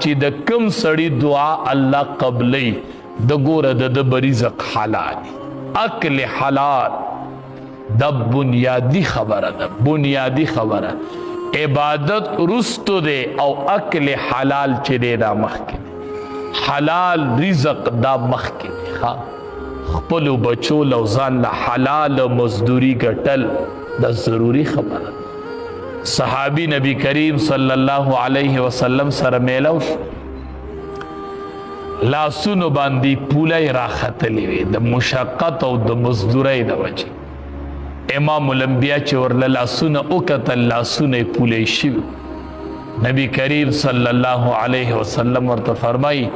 چې د کم سړی دعا الله قبلی د ګوره د رزق حلال اکل حلال د بنیادی خبره ده بنیادی خبره عبادت رستو ده او اکل حلال چې دی دا مخکې حلال رزق دا مخکې خپل بچو لو ځان له حلال مزدوری ګټل دا ضروری خبره صحابی نبی کریم صلی الله علیه وسلم سره میلاو لاسونو باندې پولای راختلی وي د مشقت او د مزدورۍ د وجه امام الانبیاء چې ورله لاسونه وکتل لاسونه پولای شي نبی کریم صلی الله علیه وسلم ورته فرمایي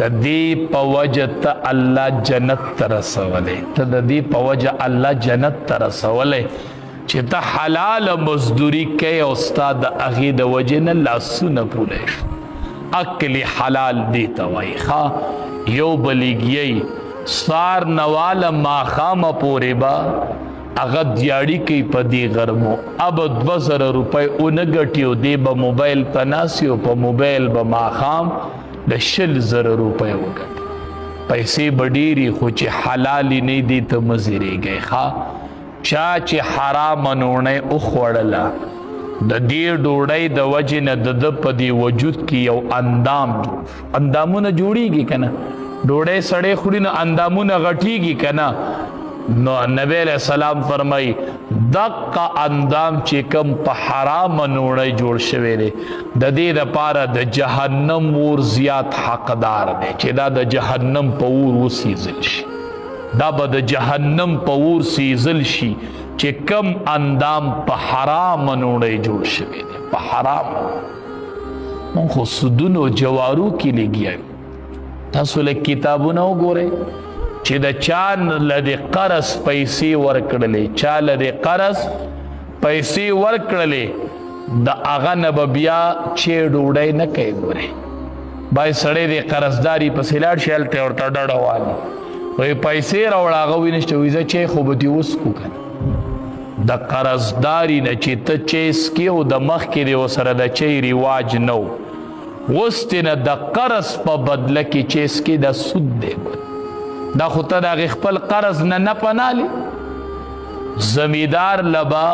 د دې په وجه ته الله جنت ته رسولې ته د دې په وجه الله جنت ته رسولې چې ته حلال مزدوری کوي او استاد د هغې د وجې نه لاسونه پولی شو اکل حلال دی ته وایي ښه یو بلیږیی سار نواله ماښامه پورې به هغه دیاړي کوي په دې غرمو اب 2000 روپۍ ونه ګټي او دی به موبایل ته ناست او په موبایل به ماښام د 100,000 روپۍ وګټي پیسې به ډېرې خو چې حلالې نه دي ته مه زیرېږئ ښه چا چې حرام نوڼۍ وخوړله د دې ډوډۍ د وجې نه د ده په دې وجود کې یو اندام جوړ اندامونه جوړیږي که نه ډوډۍ سړی خوري نو اندامونه غټیږي که نه نو نبی علیہ السلام فرمایي دقه اندام چې کوم په حرامه نوڼۍ جوړ شوی دی د دې دپاره د جهنم اور زیات حقدار دی چې دا د جهنم په اور وسیزل شي دا به د جهنم په اور سیزل شي چې کم اندام په حرام نوڼۍ جوړ شوی دی په حرام مونږ خو سودونو جوارو کې لګیا تاسو لږ کتابونه وګورئ چې د چا له د قرض پیسې ورکړلې چا له د قرض پیسې ورکړلې د هغه نه به بیا چې ډوډۍ نه کوي ګورئ باید سړی د قرضداري پسې لاړ شي هلته ورته ډډه والي وی پیسې راوړه هغه وایي نشته وایي زه چای خو به دې وڅکو که نه د قرضداري نه چې ته چای څکې او د مخکې د ورسره د چای رواج نه و اوس ترې نه د قرض په بدله کې چای څکې دا سود دی دا خو ته د هغې خپل قرض نه پنالې زمیندار لبا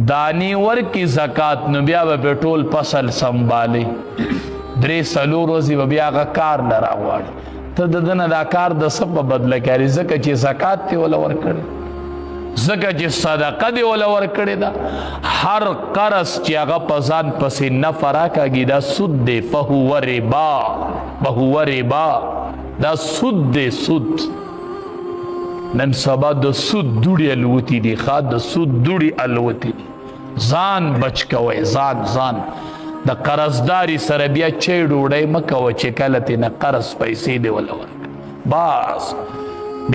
دانی ورکي زکات نو بیا به پرې ټول فصل سنبالي 3-4 ورځې به بیا هغه کار نه راغواړي ته د ده نه دا کار د څه په بدله کوي ځکه چې زکات دې وله ورکړی ځکه چې صدقه دې وله ورکړې ده هر قرض چې هغه په ځان پسې نفع راکاږي دا سود دی فهو ربا دا سود دی سود نن سبا د سود دوړې الوتي دي ښه د سود دوړې الوتي دي ځان بچ کوئ ځان د قرضداري سره بیا چای ډوډۍ مه کوه چې کله ترې نه قرض پیسې دې وله ورکړه بس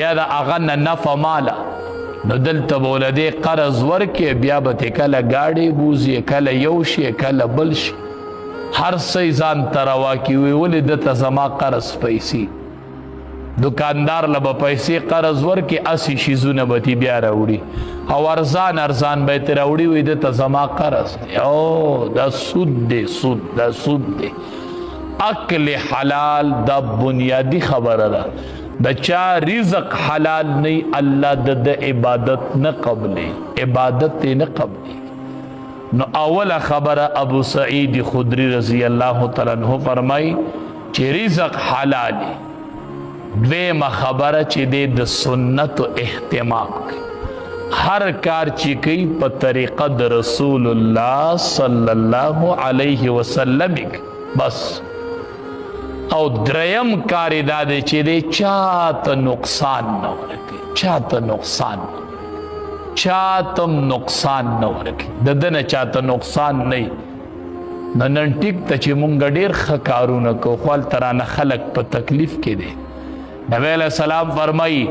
بیا د هغه نه نفع ماله نو دلته به له دې قرض ورکې بیا به ترې کله ګاډۍ بوځي کله یو شي کله بل شي هر څه ځان ته روا کړي وایي ولې دته زما قرض پیسې دکاندار له به پیسې قرض ورکې اسې شیزونه به ترې بیا راوړي او ارزان به ترې راوړي وایي دته زما قرض دی او دا سود دی دا سود دی اکل حلال دا بنیادی خبره ده د چا رزق حلال نه الله د عبادت نه قبلی عبادت نه قبلی نو اوله خبره ابو سعید خدری رضی الله تعالی عنہ فرمای چې رزق حلالی دویمه خبره چې د سنت اهتمام کوي هر کار چې کوي په طریقه د رسول الله صلی الله علیه وسلم بس او دریم کار دا دی چې دی چاته نقصان نه ورکوي چاته نقصان نه ورکوي د ده نه چاته نقصان نه نن ټیک ته چې مونږ ډېر ښه کارونه کوو خو هلته رانه خلک په تکلیف کې دی نبی علیہ السلام فرمائی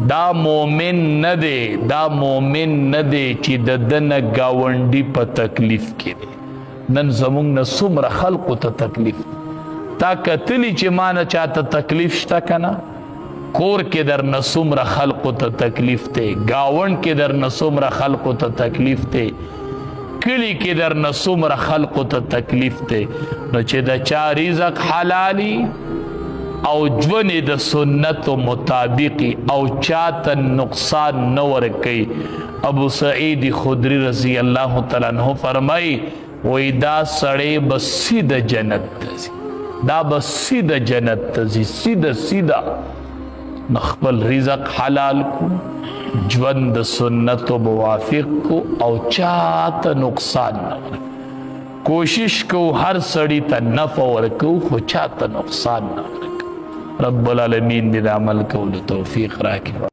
دا مومن نه دی چې د ده نه ګاونډي په تکلیف کې دی نن زمونږ نه څومره خلقو ته تکلیف تا کتلی چې ما نه چاته تکلیف شته که نه کور کې در نه څومره خلقو ته تکلیف دی ګاونډ کې در نه څومره خلقو ته تکلیف دی کلی کې در نسومره خلقو ته تکلیف دی نو چې د چا رزق حلالي او ژوند د سنتو مطابقي او چاته نقصان نه ورکوي. ابو سعید خدری رضی الله تعالی عنہ فرمایي وای دا سړی به سیده جنت ته ځي، دا به سیده جنت ته ځي، سیده خپل رزق حلال کو، ژوند د سنتو موافق کو او چاته نقصان نه ورکوي. کوشش کو هر سړی ته نفع ورکو خو چاته نقصان نه ورکوي. رب العالمین دې د عمل کولو توفیق راکړي.